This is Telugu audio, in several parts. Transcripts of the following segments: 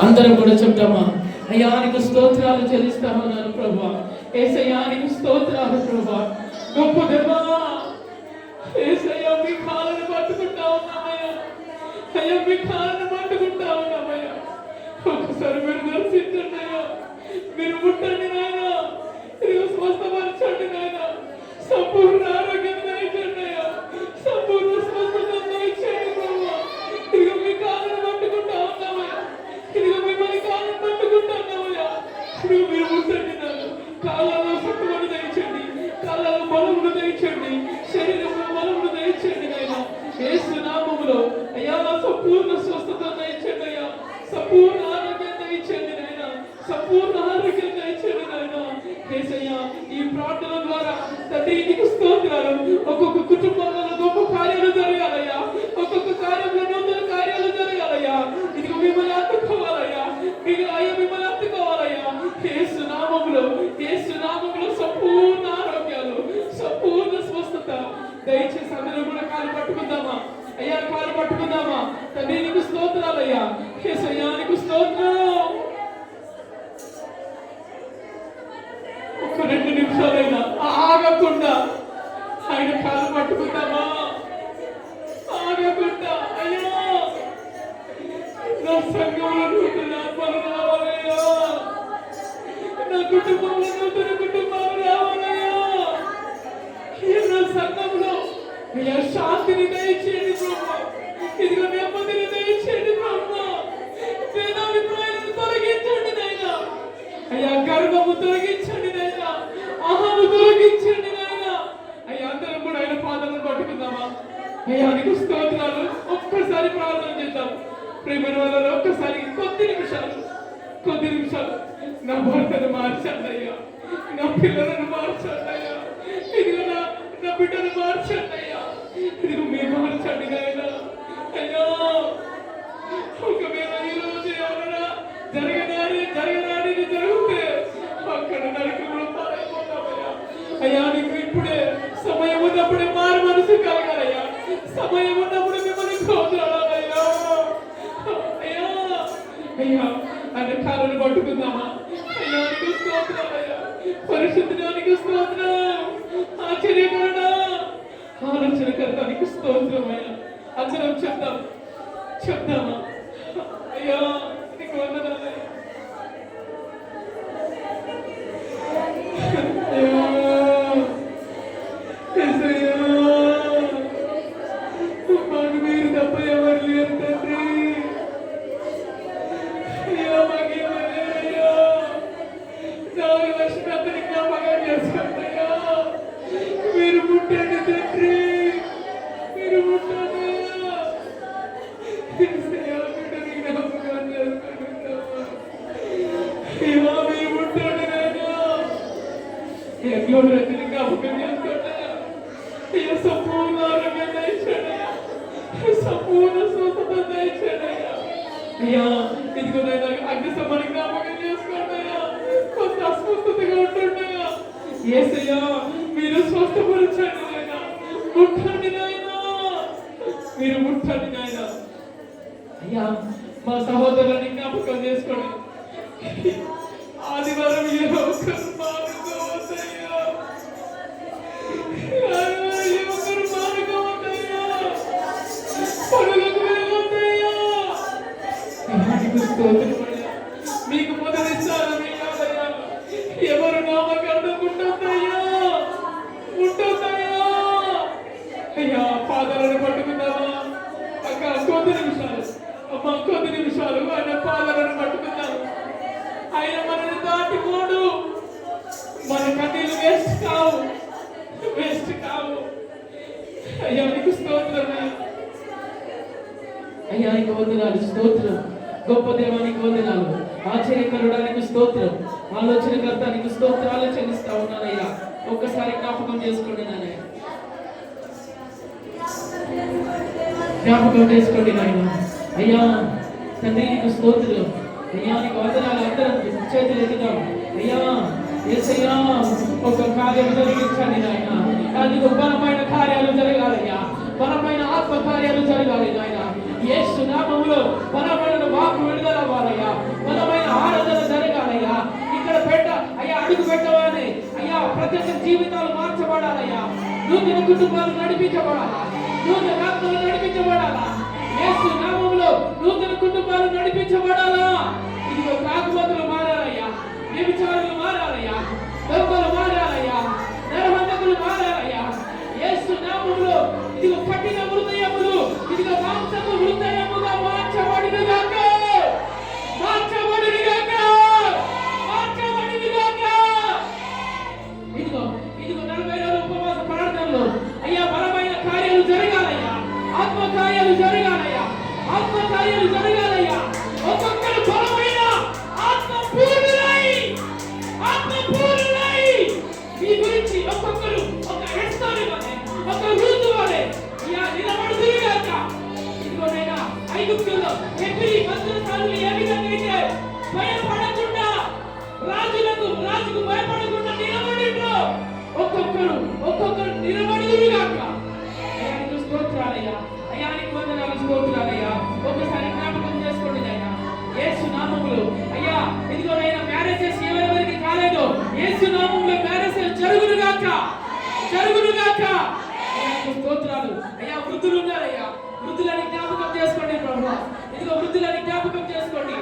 అందరం కూడా చెప్తామా? అయ్యానికి స్తోత్రాలు చెల్లిస్తామన్నాను ప్రభా. యేసయ్యానికి స్తోత్రాలు ప్రభా. గొప్ప దేవా యేసయ్యా, మీ కాళ్ళను పట్టుకుంటా ఉన్నామయ్యా. అయ్యా, మీ కాళ్ళను పట్టుకుంటా ఉన్నామయ్యా. ఒకసారి మీరు దర్శించండి అయ్యా, మీరు ముట్టండి నాయనా, మీరు స్వస్థపరచండి నాయనా, సంపూర్ణ ఆరోగ్యం దయచండి అయ్యా, సంపూర్ణ స్వస్థత దయచేయండి ప్రభా. ఇదిగో మీ కాళ్ళను పట్టుకుంటా ఉన్నామయ్యా, ఇదిగో మిమ్మల్ని కాళ్ళను పట్టుకుంటా ఉన్నామయ్యా. ఇదిగో మీరు ముట్టండి నాయనా, కాళ్ళలో పట్టుకొని దయచండి, కాళ్ళలో బలమును దయచండి, శరీరంలో బలమును దయచండి నాయనా. యేసు నామములో అయ్యా సంపూర్ణ స్వస్థత దయచండి అయ్యా, సంపూర్ణ ఆరోగ్యం దయచండి నాయనా, సంపూర్ణ ఆరోగ్యం దయచండి నాయనా. యేసయ్యా, ఈ ప్రార్థన ద్వారా తండ్రి నీకు స్తోత్రాలు. ఒక్కొక్క కుటుంబంలో గొప్ప కార్యాలు జరగాలయ్యా, ఒక్కొక్క కార్యంలో నూతన కార్యాలు జరగాలయ్యా. ఇదిగో మిమ్మల్ని అత్తుకోవాలయ్యా, మిమ్మల్ని అత్తుకోవాలయ్యా. యేసు నామములో, యేసు నామములో సంపూర్ణ ఆరోగ్యాలు, సంపూర్ణ స్వస్థత దయచేసి అందరూ కూడా కాలు పట్టుకుందామా అయ్యా, కాలు పట్టుకుందామా. తండ్రి నీకు స్తోత్రాలయ్యా, యేసయ్యా నీకు స్తోత్రం. ఒక 2 నిమిషాలైనా ఆగకుండా ఆయన కాలు పట్టుకుందామా, ఆగకుండా. అయ్యా, నా సంఘంలో నూతన ఆత్మలు రావాలయ్యా, నా కుటుంబంలో నూతన కుటుంబాలు రావాలయ్యా. నా సంఘంలో అయ్యా శాంతిని దయచేయండి ప్రభా, ఇదిగో నెమ్మదిని దయచేయండి ప్రభా. భేదాభిప్రాయాలను తొలగించండి నాయనా, అయ్యా గర్వము తొలగించండి నాయనా, అహము తొలగించండి నాయనా. అయ్యా అందరం కూడా ఆయన పాదాలను పట్టుకుందామా? అయ్యా నీకు స్తోత్రాలు. ఒక్కసారి ప్రార్థన చేద్దాం ప్రేమైన వాళ్ళలో. ఒక్కసారి కొద్ది నిమిషాలు నా భర్తను మార్చండి అయ్యా, నా పిల్లలను మార్చండి అయ్యా, ఇదిగో నా బిడ్డను మార్చండి అయ్యా, ఇదిగో మీరు మార్చండి నాయనా. అయ్యా, ఒకవేళ ఈ రోజు ఎవరైనా జరగనాడిది జరిగితే అక్కడ నరకంలో పాలైపోతామయ్యా. అయ్యా నీకు ఇప్పుడే సమయం ఉన్నప్పుడే మారు మనసు కలగాలయ్యా, సమయం ఉన్నప్పుడు మిమ్మల్ని కోరాలయ్యా. అయ్యా అయ్యా ఆయన కాళ్ళను పట్టుకుందామా? అయ్యా నీకు స్తోత్రాలయ్యా, పరిశుద్ధానికి స్తోత్రం, ఆశ్చర్యకరణ ఆలోచనకర్త నీకు స్తోత్రం అయ్యా. అందరం చెప్దామా? అయ్యా నీకు వందనాలయ్యా. మాకు మీరు తప్ప ఎవరు లేరు తండ్రి. అయ్యా మాకెవరు లేరయ్యా. 4 లక్షల అతని జ్ఞాపకం చేసుకుంటయ్యా. మీరు ముట్టండి తండ్రి, మీరు ముట్టండి అయ్యా. బిడ్డని జ్ఞాపకం చేసుకుంటున్నావా? అయ్యా మీరు ముట్టండి నాయనా, ఎన్నో రచన జ్ఞాపకం చేసుకుంటాయా. అయ్యా సంపూర్ణ ఆరోగ్యం దయచేయడయ్యా, సంపూర్ణ స్వస్థత దయచేయడయ్యా. అయ్యా ఇదిగో నాయనా అగ్ని సమాని జ్ఞాపకం చేసుకోండియ్యా. కొంత అస్వస్థతగా ఉంటుండయ్యా. యేసయ్యా మీరు స్వస్థపరచండి నాయనా, ముట్టండి నాయనా, మీరు ముట్టండి నాయనా. అయ్యా మా సహోదరులని జ్ఞాపకం చేసుకోండి. ఆదివారం ఏదో ఒకరు మానుకోవద్దయ్యా, ఒకరు మానుకోవద్దయ్యా, పనులకు వెళ్ళొద్దయ్యా. మీకు మొదటి స్థానం ఇవ్వాలయ్యా. ఎవరు నామకార్థం ఉండొద్దయ్యా, ఉండొద్దయ్యా. అయ్యా పాదాలను పట్టుకుందామా? అక్క కొద్ది నిమిషాలు, అమ్మ కొద్ది నిమిషాలు ఆయన పాదాలను పట్టుకుందాము. ఆయన మనల్ని దాటిపోడు, మన కన్నీళ్ళు వేస్ట్ కావు. అయ్యా నీకు స్తోత్రం అయ్యా, నీకు వందనాలు, స్తోత్రం. గొప్ప దేవానికి వందనాలు, ఆశ్చర్యకరుడానికి స్తోత్రం, ఆలోచనకర్తానికి స్తోత్రాలు చెల్లిస్తా ఉన్నానయ్యా. ఒక్కసారి జ్ఞాపకం చేసుకోండి నాయన, జ్ఞాపకం చేసుకోండి నాయన. అయ్యా తండ్రి నీకు స్తోత్రం అయ్యా, నీకు వందనాలు. అందరం చేతులు ఎత్తుదాం. అయ్యా యేసయ్యా ఒక కార్యం జరిగించండి నాయన. అది బలమైన కార్యాలు జరగాలయ్యా, బలమైన ఆత్మ కార్యాలు జరగాలి నాయన. యేసు నామములో బలమైన వాక్కు విడుదల నూతన కుటుంబాలు నడిపించబడాలా, నూతన ఆత్మలు నడిపించబడాలా, యేసు నామములో నూతన కుటుంబాలు నడిపించబడాలా. ఇదిగో తాగుబోతులు మారాలయ్యా, వ్యభిచారులు మారాలయ్యా, దొంగలు మారాలయ్యా, నరహంతకులు మారాలయ్యా. యేసు నామములో ఇదిగో కఠిన హృదయములు ఇదిగో మాంసపు హృదయముగా మార్చబడినగాక, మార్చబడినగాక, మార్చబడినగాక. ఇదిగో ఇదిగో 40 రోజుల ఉపవాస ప్రార్థనలో అయ్యా బలమైన కార్యాలు జరగాలయ్యా, ఆత్మకార్యాలు జరగాలయ్యా, ఆత్మకార్యాలు జరగాలయ్యా. ఒక్కొక్కరు బలమైన ఆత్మపూర్ణులై, ఆత్మపూర్ణులై మీ గురించి ఒక్కొక్కరు ఒక ఎస్తోని వలె, ఒక రూతు వలె నిలబడుదురుగాక. ఇదిగోనైనా ఐగుప్తులో హెబ్రీ మంత్రసారులు ఏ విధంగా అయితే భయపడకుండా రాజుకు భయపడకుండా నిలబడిండ్రో ఒక్కొక్కరు నిలబడుదురుగాక. అయ్యానికి స్తోత్రాలయ్యా, అయ్యానికి వందనాలు, స్తోత్రాలయ్యా. ఒకసారి జ్ఞాపకం చేసుకోండి నాయనా, యేసు నామములో అయ్యా ఇదిగోనైనా మ్యారేజెస్ ఎవరెవరికి కాలేదో యేసు నామములో మ్యారేజెస్ జరుగునుగాక, జరుగునుగాక. అయ్యానికి స్తోత్రాలు. అయ్యా వృద్ధులు ఉన్నారయ్యా, వృద్ధులని జ్ఞాపకం చేసుకోండి ప్రభువా. ఇదిగో వృద్ధులని జ్ఞాపకం చేసుకోండి.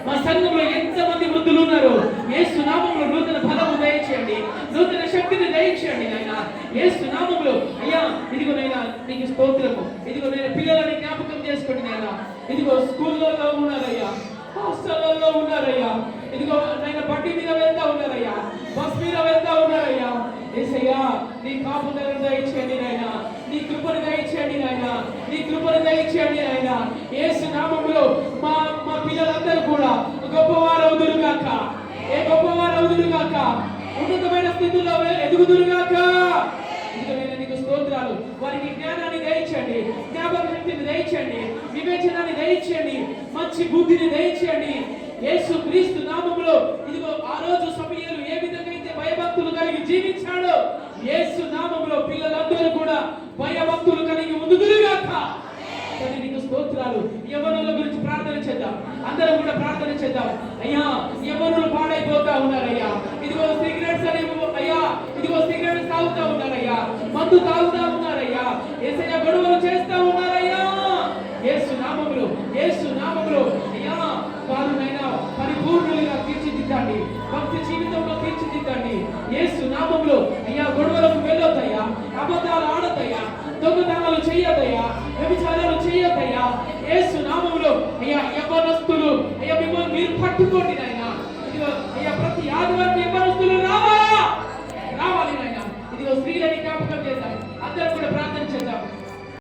మా సంఘంలో ఎంతమంది వృద్ధులు ఉన్నారు, యేసు నామములో నూతన బలము దయచేయండి, నూతన శక్తిని దయచేయండి నాయనా, యేసు నామములో. అయ్యా ఇదిగో నైనా నీకు స్తోత్రము. ఇదిగో నేను పిల్లలని జ్ఞాపకం చేసుకోండి నాయనా. ఇదిగో స్కూళ్ళలో ఉన్నారయ్యా, హాస్టల్లో ఉన్నారయ్యా, ఇదిగో నైనా బట్టి మీద వెళ్తా ఉన్నారయ్యా, బస్ మీద వెళ్తా ఉన్నారయ్యా. యేసయ్యా నీ కాపుదలను దయచేయండి నాయనా, నీ కృపను దయచేయండి నాయనా, నీ కృపను దయచేయండి నాయనా. యేసు నామములో మా పిల్లలందరూ కూడా గొప్పవారు అవుదురుగాక, ఏ గొప్పవారు అవుదురుగాక, ఉన్నతమైన స్థితిలో ఎదుగుదురుగాక. నీకు స్తోత్రాలు. వారికి జ్ఞానాన్ని దయచేయండి, జ్ఞాపక శక్తిని దయచేయండి, వివేచనాన్ని దయచేయండి, మంచి బుద్ధిని దయచేయండి. యేసు క్రీస్తు నామములో ఇదిగో ఆ రోజు సమూయేలు ఏ విధంగా అయితే భయభక్తులు కలిగి జీవించాడో యేసు నామములో పిల్లలందరూ కూడా భయభక్తులు కలిగి ముందుగాక. నీకు స్తోత్రాలు. యవ్వనుల గురించి ప్రార్థన చేద్దాం, అందరం కూడా ప్రార్థన చేద్దాం. అయ్యా యవ్వనులు పాడైపోతా ఉన్నారయ్యా, ఇదిగో సిగరెట్స్ అని అయ్యా, ఇదిగో సిగరెట్స్ తాగుతా ఉన్నారయ్యా, మందు తాగుతా ఉన్నారయ్యా, యేసయ్య గొడవలు చేస్తా ఉన్నారయ్యా. యేసు నామములో, యేసు నామములో అయ్యా వారినైనా పరిపూర్ణులుగా తీర్చిదిద్దండి, భక్తి జీవితంలో తీర్చిదిద్దండి. యేసు నామములో అయ్యా గొడవలకు వెళ్ళొద్దయ్యా, అబద్ధాలు ఆడొద్దయ్యా, దొంగతనాలు చెయ్యొద్దయ్యా, వ్యభిచారాలు చెయ్యొద్దయ్యా. యేసు నామములో అయ్యా యవ్వనస్తులు అయ్యా మిమ్మల్ని మీరు పట్టుకోండి నాయనా. ఇదిగో అయ్యా ప్రతి ఆదివారం యవ్వనస్తులు రావాలి నాయనా. ఇదిగో స్త్రీలని జ్ఞాపకం చేద్దాం, అందరం కూడా ప్రార్థన చేద్దాం.